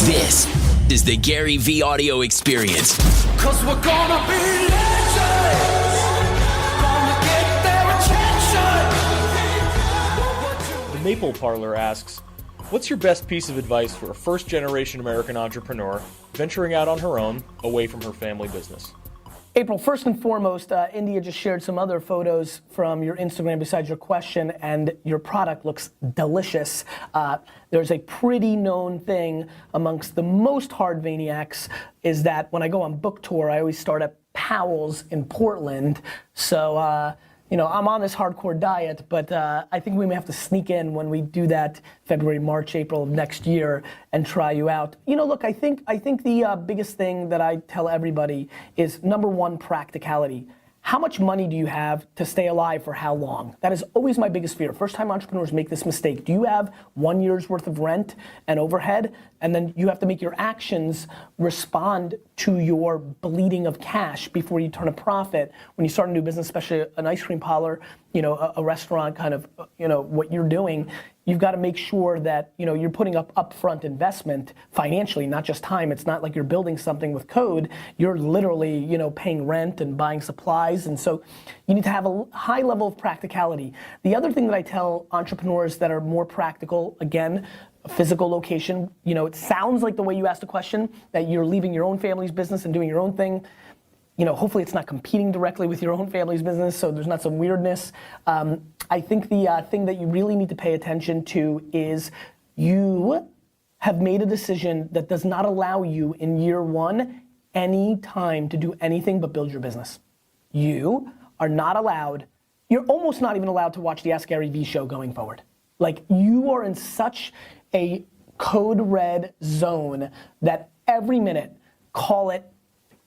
This is the Gary V audio experience. 'Cause we're gonna be legends. Gonna get their attention. The Maple Parlor asks, what's your best piece of advice for a first-generation American entrepreneur venturing out on her own, away from her family business? April, first and foremost, India just shared some other photos from your Instagram besides your question, and your product looks delicious. There's a pretty known thing amongst the most hard Vayniacs is that when I go on book tour, I always start at Powell's in Portland. So, I'm on this hardcore diet, but I think we may have to sneak in when we do that February, March, April of next year and try you out. Look, I think the biggest thing that I tell everybody is number one, practicality. How much money do you have to stay alive for how long? That is always my biggest fear. First time entrepreneurs make this mistake. Do you have 1 year's worth of rent and overhead? And then you have to make your actions respond to your bleeding of cash before you turn a profit. When you start a new business, especially an ice cream parlor, a restaurant kind of, what you're doing, you've got to make sure that you're putting up upfront investment financially, not just time. It's not like you're building something with code. You're literally paying rent and buying supplies, and so you need to have a high level of practicality. The other thing that I tell entrepreneurs that are more practical, again, a physical location. It sounds like the way you asked the question that you're leaving your own family's business and doing your own thing. Hopefully it's not competing directly with your own family's business, so there's not some weirdness. I think the thing that you really need to pay attention to is you have made a decision that does not allow you in year one any time to do anything but build your business. You are not allowed, you're almost not even allowed to watch the Ask Gary V show going forward. Like, you are in such a code red zone that every minute, call it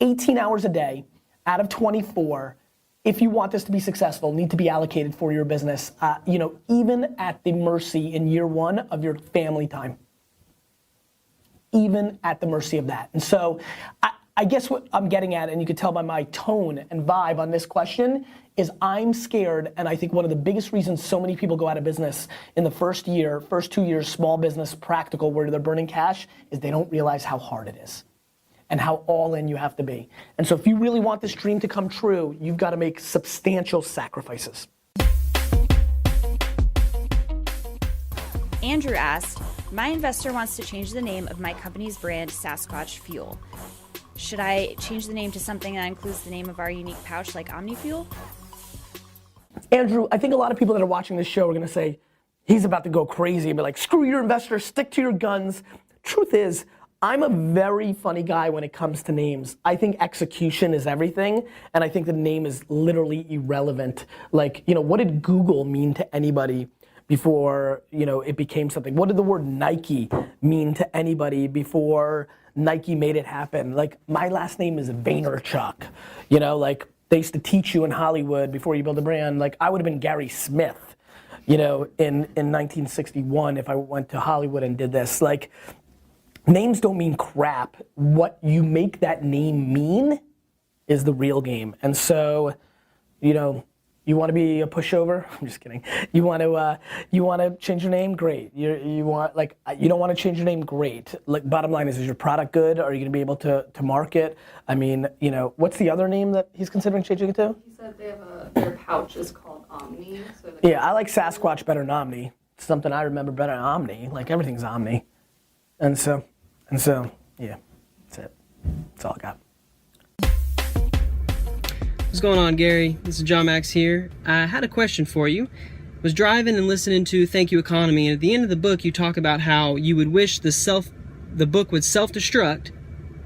18 hours a day out of 24, if you want this to be successful, need to be allocated for your business, even at the mercy in year one of your family time. Even at the mercy of that. And so I guess what I'm getting at, and you can tell by my tone and vibe on this question, is I'm scared, and I think one of the biggest reasons so many people go out of business in the first 2 years, small business, practical, where they're burning cash, is they don't realize how hard it is and how all in you have to be. And so if you really want this dream to come true, you've got to make substantial sacrifices. Andrew asked, my investor wants to change the name of my company's brand, Sasquatch Fuel. Should I change the name to something that includes the name of our unique pouch like OmniFuel? Andrew, I think a lot of people that are watching this show are gonna say, he's about to go crazy and be like, screw your investor, stick to your guns. Truth is, I'm a very funny guy when it comes to names. I think execution is everything, and I think the name is literally irrelevant. Like, what did Google mean to anybody before, it became something? What did the word Nike mean to anybody before Nike made it happen? Like, my last name is Vaynerchuk. Like, they used to teach you in Hollywood before you build a brand. Like, I would have been Gary Smith, in 1961 if I went to Hollywood and did this. Like, names don't mean crap. What you make that name mean is the real game. And so, you want to be a pushover? I'm just kidding. You want to change your name? Great. You don't want to change your name? Great. Like, bottom line is your product good? Are you going to be able to market? I mean, what's the other name that he's considering changing it to? He said they have their pouch is called Omni. So yeah, I like Sasquatch better than Omni. It's something I remember better than Omni. Like, everything's Omni. And so, yeah, that's it. That's all I got. What's going on, Gary? This is John Max here. I had a question for you. I was driving and listening to Thank You Economy, and at the end of the book you talk about how you would wish the book would self-destruct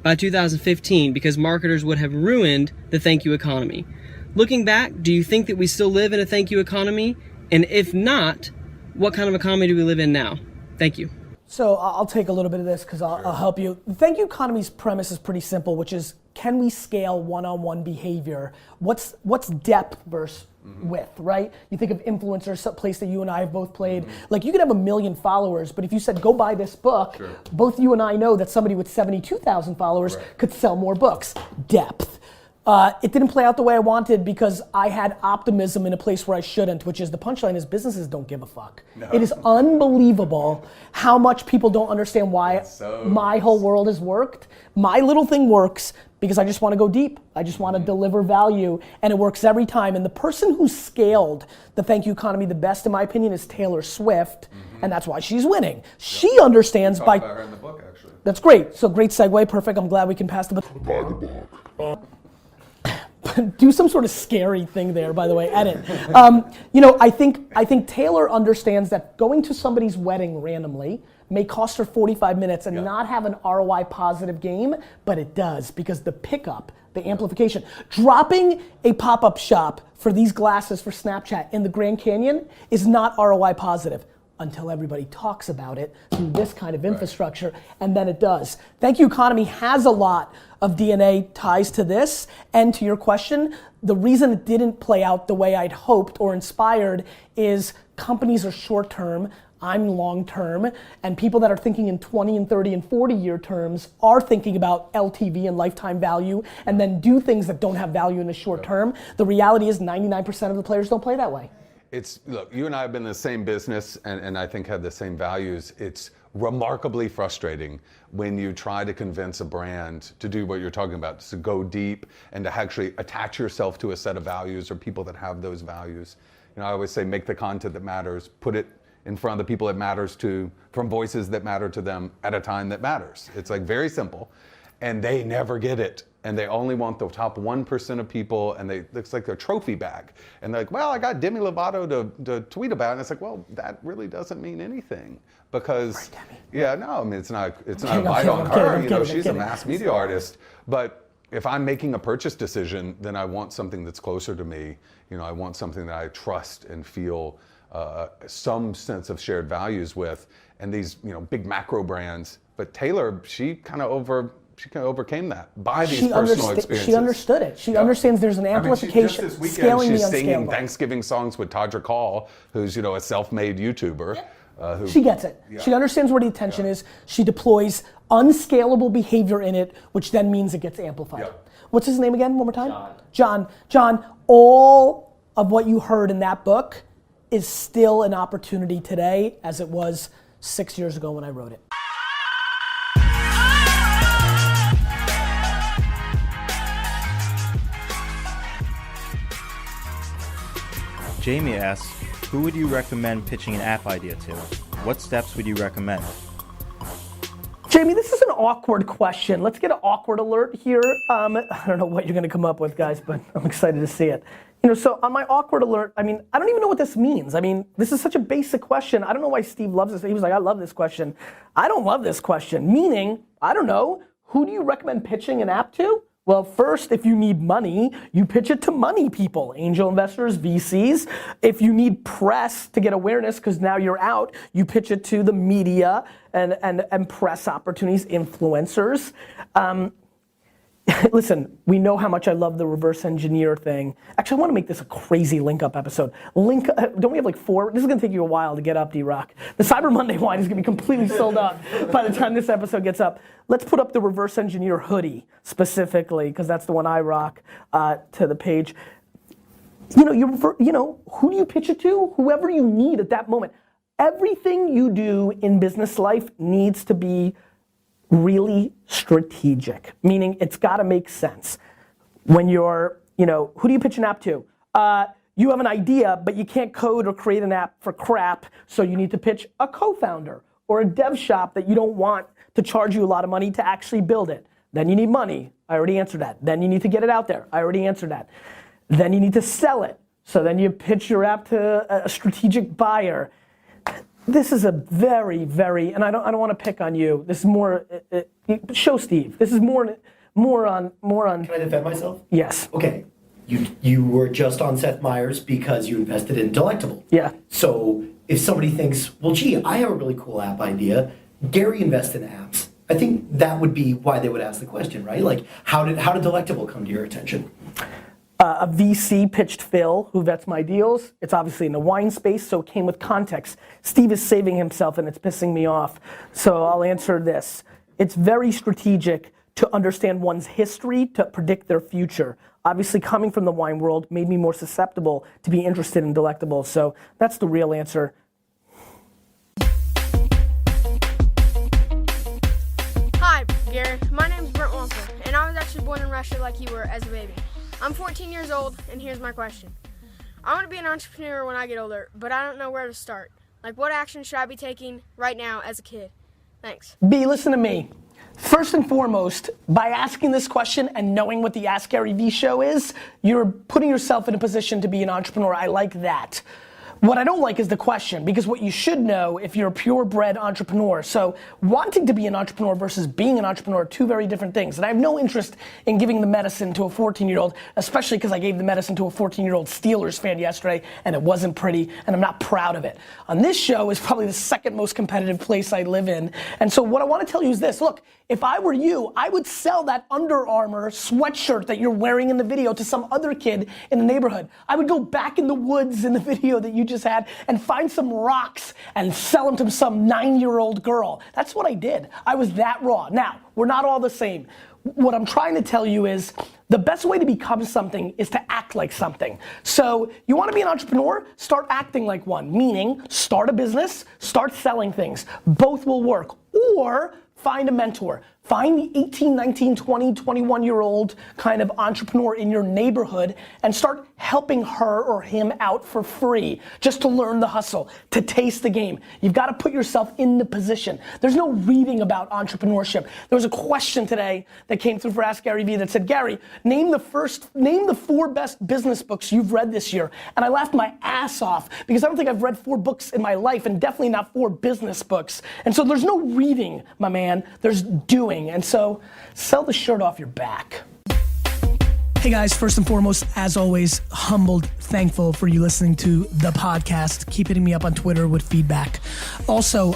by 2015 because marketers would have ruined the Thank You Economy. Looking back, do you think that we still live in a Thank You Economy? And if not, what kind of economy do we live in now? Thank you. So I'll take a little bit of this because I'll help you. The Thank You Economy's premise is pretty simple, which is, can we scale one-on-one behavior? What's depth versus width, right? You think of influencers, some place that you and I have both played. Like, you could have 1 million followers, but if you said, go buy this book, both you and I know that somebody with 72,000 followers could sell more books. Depth. It didn't play out the way I wanted because I had optimism in a place where I shouldn't, which is the punchline is businesses don't give a fuck. No. It is unbelievable how much people don't understand why my whole world has worked. My little thing works because I just want to go deep. I just want to deliver value, and it works every time. And the person who scaled the thank you economy the best, in my opinion, is Taylor Swift, and that's why she's winning. She understands by. About her in the book, actually. That's great. So great segue. Perfect. I'm glad we can pass the book. Do some sort of scary thing there, by the way, edit. I think Taylor understands that going to somebody's wedding randomly may cost her 45 minutes and not have an ROI positive game, but it does because the pickup, the amplification. Dropping a pop-up shop for these glasses for Snapchat in the Grand Canyon is not ROI positive until everybody talks about it through this kind of infrastructure, and then it does. Thank you economy has a lot of DNA ties to this, and to your question, the reason it didn't play out the way I'd hoped or inspired is companies are short term, I'm long term, and people that are thinking in 20 and 30 and 40 year terms are thinking about LTV and lifetime value and then do things that don't have value in the short term. The reality is 99% of the players don't play that way. Look, you and I have been in the same business and I think have the same values. It's remarkably frustrating when you try to convince a brand to do what you're talking about, to go deep and to actually attach yourself to a set of values or people that have those values. I always say make the content that matters, put it in front of the people it matters to, from voices that matter to them at a time that matters. It's like very simple, and they never get it. And they only want the top 1% of people, and it's like their trophy bag. And they're like, well, I got Demi Lovato to tweet about it. And it's like, well, that really doesn't mean anything. Because, it's not a bite on her. She's a mass media artist. But if I'm making a purchase decision, then I want something that's closer to me. I want something that I trust and feel some sense of shared values with. And these, big macro brands. But Taylor, she kind of overcame that by these personal experiences. She understood it. She understands there's an amplification, just this weekend, scaling she's the singing unscalable. Thanksgiving songs with Todrick Hall, who's a self-made YouTuber. She gets it. Yeah. She understands where the attention is. She deploys unscalable behavior in it, which then means it gets amplified. Yeah. What's his name again? One more time? John, all of what you heard in that book is still an opportunity today as it was 6 years ago when I wrote it. Jamie asks, who would you recommend pitching an app idea to? What steps would you recommend? Jamie, this is an awkward question. Let's get an awkward alert here. I don't know what you're gonna come up with, guys, but I'm excited to see it. So on my awkward alert, I don't even know what this means. This is such a basic question. I don't know why Steve loves this. He was like, I love this question. I don't love this question. Meaning, I don't know, who do you recommend pitching an app to? Well, first, if you need money, you pitch it to money people, angel investors, VCs. If you need press to get awareness, because now you're out, you pitch it to the media and press opportunities, influencers. Listen, we know how much I love the reverse engineer thing. Actually, I want to make this a crazy link up episode. Don't we have like 4? This is going to take you a while to get up, D-Rock. The Cyber Monday wine is going to be completely sold out by the time this episode gets up. Let's put up the reverse engineer hoodie specifically, because that's the one I rock, to the page. Who do you pitch it to? Whoever you need at that moment. Everything you do in business life needs to be really strategic, meaning it's got to make sense. When you're, who do you pitch an app to? You have an idea, but you can't code or create an app for crap, so you need to pitch a co-founder or a dev shop that you don't want to charge you a lot of money to actually build it. Then you need money. I already answered that. Then you need to get it out there. I already answered that. Then you need to sell it. So then you pitch your app to a strategic buyer. This is a very, very, and I don't want to pick on you. This is more, show Steve. This is more on. Can I defend myself? Yes. Okay. You were just on Seth Meyers because you invested in Delectable. Yeah. So if somebody thinks, well, gee, I have a really cool app idea. Gary invests in apps. I think that would be why they would ask the question, right? Like, how did Delectable come to your attention? A VC pitched Phil, who vets my deals. It's obviously in the wine space, so it came with context. Steve is saving himself and it's pissing me off. So I'll answer this. It's very strategic to understand one's history to predict their future. Obviously, coming from the wine world made me more susceptible to be interested in delectables. So that's the real answer. Hi, Gary. My name's Brent Walker, and I was actually born in Russia like you were as a baby. I'm 14 years old, and here's my question. I want to be an entrepreneur when I get older, but I don't know where to start. Like, what action should I be taking right now as a kid? Thanks. B, listen to me. First and foremost, by asking this question and knowing what the Ask Gary Vee show is, you're putting yourself in a position to be an entrepreneur. I like that. What I don't like is the question, because what you should know if you're a purebred entrepreneur. So wanting to be an entrepreneur versus being an entrepreneur are two very different things. And I have no interest in giving the medicine to a 14-year-old, especially because I gave the medicine to a 14-year-old Steelers fan yesterday and it wasn't pretty and I'm not proud of it. On this show is probably the second most competitive place I live in. And so what I want to tell you is this. Look, if I were you, I would sell that Under Armour sweatshirt that you're wearing in the video to some other kid in the neighborhood. I would go back in the woods in the video that you just had and find some rocks and sell them to some 9-year-old girl. That's what I did. I was that raw. Now, we're not all the same. What I'm trying to tell you is the best way to become something is to act like something. So you want to be an entrepreneur? Start acting like one, meaning start a business, start selling things. Both will work. Or find a mentor. Find the 18, 19, 20, 21-year-old kind of entrepreneur in your neighborhood and start helping her or him out for free just to learn the hustle, to taste the game. You've got to put yourself in the position. There's no reading about entrepreneurship. There was a question today that came through for Ask Gary Vee that said, Gary, name the 4 best business books you've read this year. And I laughed my ass off because I don't think I've read 4 books in my life and definitely not 4 business books. And so there's no reading, my man, there's doing. And so sell the shirt off your back. Hey guys, first and foremost, as always, humbled, thankful for you listening to the podcast. Keep hitting me up on Twitter with feedback. Also,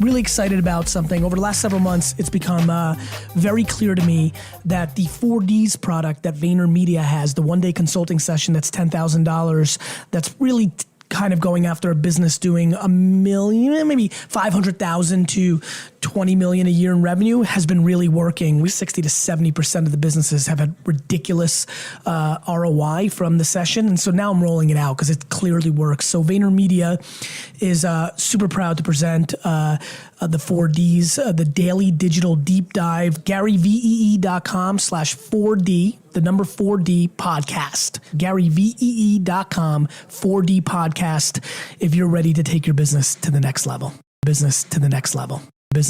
really excited about something. Over the last several months, it's become very clear to me that the 4Ds product that VaynerMedia has, the one-day consulting session that's $10,000, that's really kind of going after a business doing $1 million, maybe 500,000 to 20 million a year in revenue, has been really working. 60 to 70% of the businesses have had ridiculous ROI from the session. And so now I'm rolling it out because it clearly works. So VaynerMedia is super proud to present the 4Ds, the daily digital deep dive, GaryVee.com/4D, the number 4D podcast, GaryVee.com 4D podcast, if you're ready to take your business to the next level.